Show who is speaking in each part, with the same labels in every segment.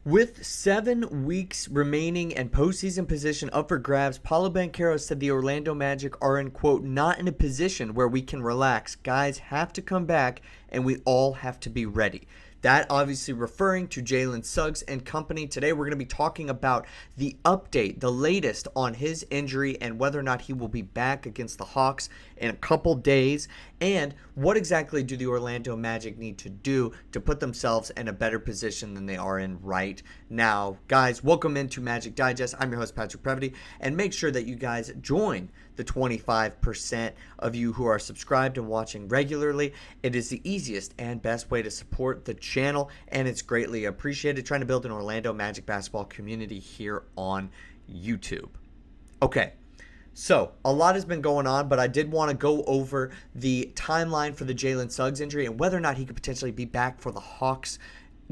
Speaker 1: With 7 weeks remaining and postseason position up for grabs, Paolo Banchero said the Orlando Magic are in, quote, not in a position where we can relax. Guys have to come back and we all have to be ready. That obviously referring to Jalen Suggs and company. Today we're going to be talking about the update, the latest on his injury and whether or not he will be back against the Hawks in a couple days. And what exactly do the Orlando Magic need to do to put themselves in a better position than they are in right now? Guys, welcome into Magic Digest. I'm your host, Patrick Previty. And make sure that you guys join the 25% of you who are subscribed and watching regularly. It is the easiest and best way to support the channel, and it's greatly appreciated. Trying to build an Orlando Magic basketball community here on YouTube. Okay. So, a lot has been going on, but I did want to go over the timeline for the Jalen Suggs injury and whether or not he could potentially be back for the Hawks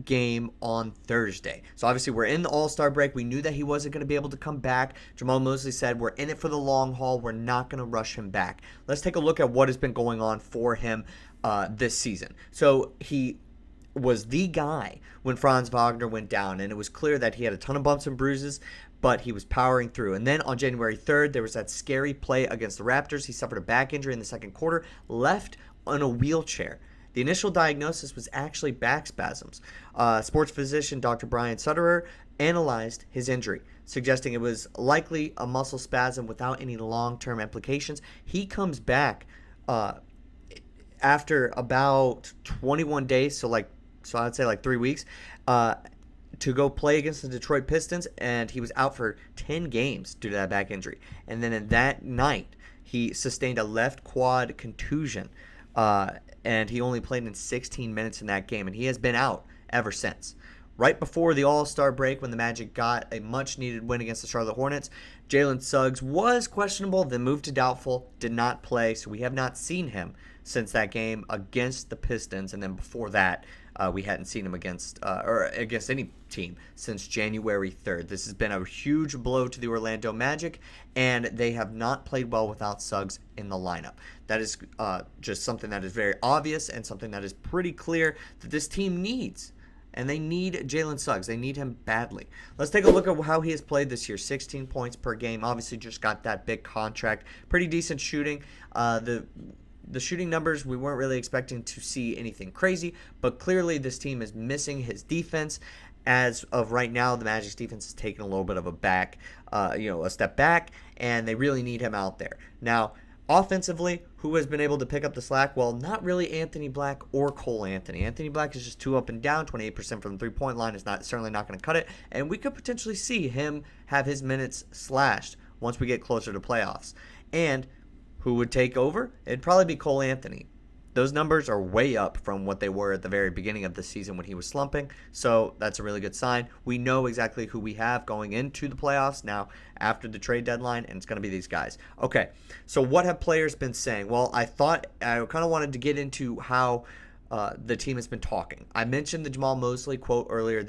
Speaker 1: game on Thursday. So, obviously, we're in the All-Star break. We knew that he wasn't going to be able to come back. Jamahl Mosley said, we're in it for the long haul. We're not going to rush him back. Let's take a look at what has been going on for him this season. So, he was the guy when Franz Wagner went down, and it was clear that he had a ton of bumps and bruises, but he was powering through. And then on January 3rd, there was that scary play against the Raptors. He suffered a back injury in the second quarter, left on a wheelchair. The initial diagnosis was actually back spasms. Sports physician Dr. Brian Sutterer analyzed his injury, suggesting it was likely a muscle spasm without any long-term implications. He comes back after about 21 days, so I'd say 3 weeks, to go play against the Detroit Pistons, and he was out for 10 games due to that back injury. And then in that night, he sustained a left quad contusion, and he only played in 16 minutes in that game, and he has been out ever since. Right before the All-Star break, when the Magic got a much-needed win against the Charlotte Hornets, Jalen Suggs was questionable, then moved to doubtful, did not play, so we have not seen him since that game against the Pistons, and then before that, we hadn't seen him against any team since January 3rd. This has been a huge blow to the Orlando Magic, and they have not played well without Suggs in the lineup. That is just something that is very obvious and something that is pretty clear that this team needs. And they need Jalen Suggs. They need him badly. Let's take a look at how he has played this year. 16 points per game. Obviously just got that big contract. Pretty decent shooting. The shooting numbers, we weren't really expecting to see anything crazy, but clearly this team is missing his defense. As of right now, the Magic's defense has taken a little bit of a step back, and they really need him out there. Now, offensively, who has been able to pick up the slack? Well, not really Anthony Black or Cole Anthony. Anthony Black is just too up and down. 28% from the three-point line is certainly not going to cut it, and we could potentially see him have his minutes slashed once we get closer to playoffs. And who would take over? It'd probably be Cole Anthony. Those numbers are way up from what they were at the very beginning of the season when he was slumping, so that's a really good sign. We know exactly who we have going into the playoffs now after the trade deadline, and it's going to be these guys. Okay, so what have players been saying? Well, I thought I kind of wanted to get into how the team has been talking. I mentioned the Jamahl Mosley quote earlier over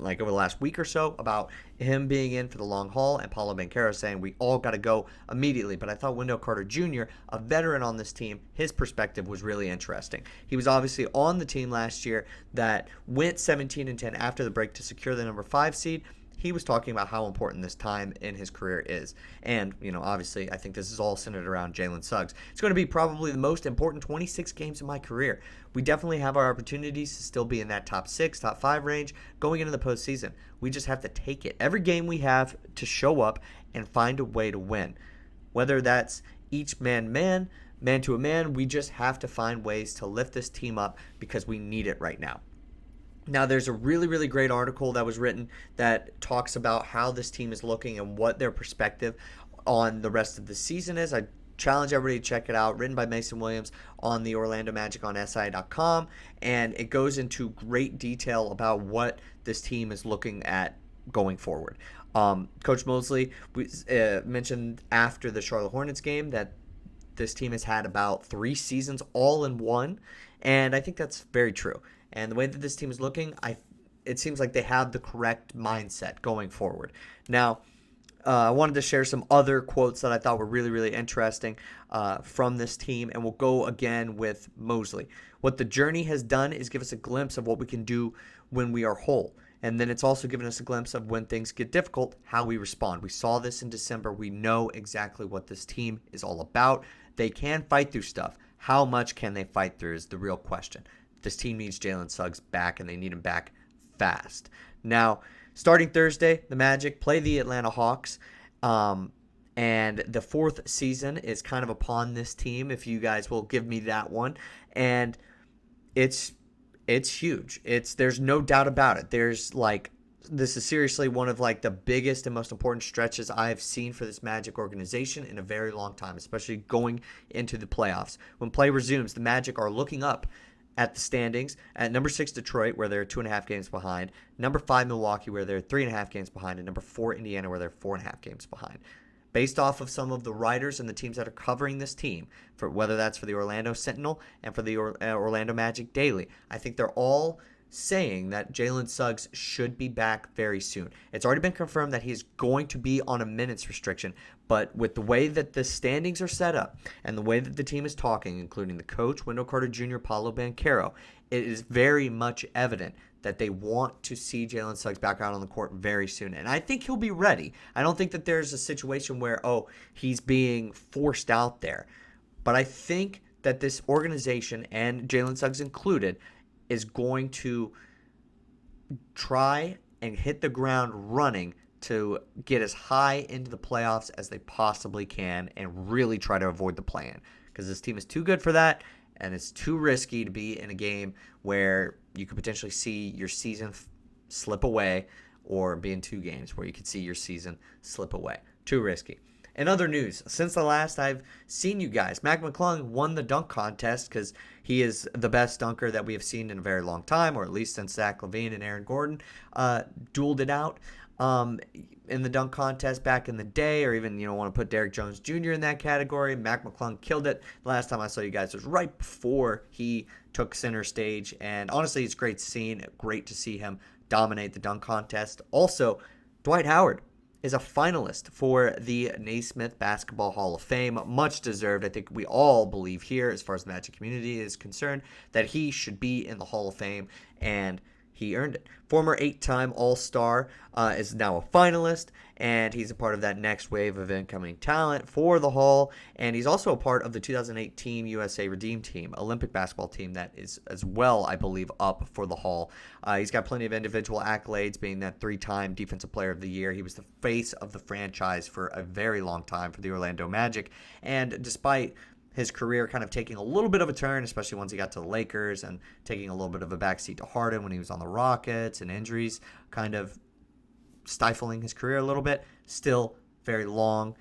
Speaker 1: the last week or so about him being in for the long haul, and Paolo Banchero saying we all got to go immediately. But I thought Wendell Carter Jr., a veteran on this team, his perspective was really interesting. He was obviously on the team last year that went 17-10 after the break to secure the number 5 seed. He was talking about how important this time in his career is. And, obviously, I think this is all centered around Jalen Suggs. It's going to be probably the most important 26 games in my career. We definitely have our opportunities to still be in that top 6, top 5 range going into the postseason. We just have to take it. Every game we have to show up and find a way to win. Whether that's each man to a man, we just have to find ways to lift this team up because we need it right now. Now, there's a really, really great article that was written that talks about how this team is looking and what their perspective on the rest of the season is. I challenge everybody to check it out, written by Mason Williams on the Orlando Magic on SI.com, and it goes into great detail about what this team is looking at going forward. Coach Mosley mentioned after the Charlotte Hornets game that this team has had about 3 seasons all in one, and I think that's very true. And the way that this team is looking, it seems like they have the correct mindset going forward. Now, I wanted to share some other quotes that I thought were really, really interesting from this team, and we'll go again with Mosley. What the journey has done is give us a glimpse of what we can do when we are whole. And then it's also given us a glimpse of when things get difficult, how we respond. We saw this in December. We know exactly what this team is all about. They can fight through stuff. How much can they fight through is the real question. This team needs Jalen Suggs back, and they need him back fast. Now, starting Thursday, the Magic play the Atlanta Hawks. And the fourth season is kind of upon this team, if you guys will give me that one. And it's huge. There's no doubt about it. This is seriously one of the biggest and most important stretches I have seen for this Magic organization in a very long time, especially going into the playoffs. When play resumes, the Magic are looking up at the standings at number 6 Detroit, where they're 2.5 games behind, number 5 Milwaukee, where they're 3.5 games behind, and number 4 Indiana, where they're 4.5 games behind. Based off of some of the writers and the teams that are covering this team, for whether that's for the Orlando Sentinel and for the Orlando Magic Daily, I think they're all saying that Jalen Suggs should be back very soon. It's already been confirmed that he's going to be on a minutes restriction, but with the way that the standings are set up and the way that the team is talking, including the coach, Wendell Carter Jr., Paolo Banchero, it is very much evident that they want to see Jalen Suggs back out on the court very soon. And I think he'll be ready. I don't think that there's a situation where, he's being forced out there. But I think that this organization, and Jalen Suggs included, is going to try and hit the ground running to get as high into the playoffs as they possibly can and really try to avoid the play-in, because this team is too good for that, and it's too risky to be in a game where you could potentially see your season slip away, or be in 2 games where you could see your season slip away. Too risky. In other news, since the last I've seen you guys, Mac McClung won the dunk contest because he is the best dunker that we have seen in a very long time, or at least since Zach LaVine and Aaron Gordon dueled it out in the dunk contest back in the day, or even, want to put Derrick Jones Jr. in that category. Mac McClung killed it. The last time I saw you guys was right before he took center stage, and honestly, it's great to see him dominate the dunk contest. Also, Dwight Howard is a finalist for the Naismith Basketball Hall of Fame. Much deserved. I think we all believe here, as far as the Magic community is concerned, that he should be in the Hall of Fame, and he earned it. Former 8-time All-Star is now a finalist, and he's a part of that next wave of incoming talent for the Hall. And he's also a part of the 2008 Team USA Redeem Team, Olympic basketball team that is as well, I believe, up for the Hall. He's got plenty of individual accolades, being that 3-time Defensive Player of the Year. He was the face of the franchise for a very long time for the Orlando Magic. And despite his career kind of taking a little bit of a turn, especially once he got to the Lakers, and taking a little bit of a backseat to Harden when he was on the Rockets, and injuries kind of stifling his career a little bit. Still very long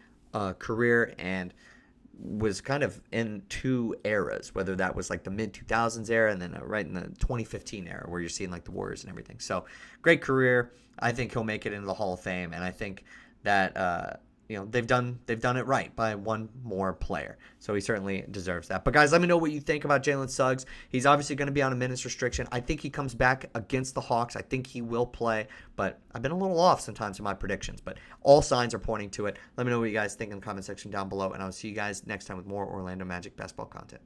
Speaker 1: career, and was kind of in 2 eras, whether that was the mid-2000s era and then right in the 2015 era where you're seeing the Warriors and everything. So great career. I think he'll make it into the Hall of Fame, and I think that they've done it right by one more player. So he certainly deserves that. But guys, let me know what you think about Jalen Suggs. He's obviously going to be on a minutes restriction. I think he comes back against the Hawks. I think he will play, but I've been a little off sometimes in my predictions, but all signs are pointing to it. Let me know what you guys think in the comment section down below, and I'll see you guys next time with more Orlando Magic basketball content.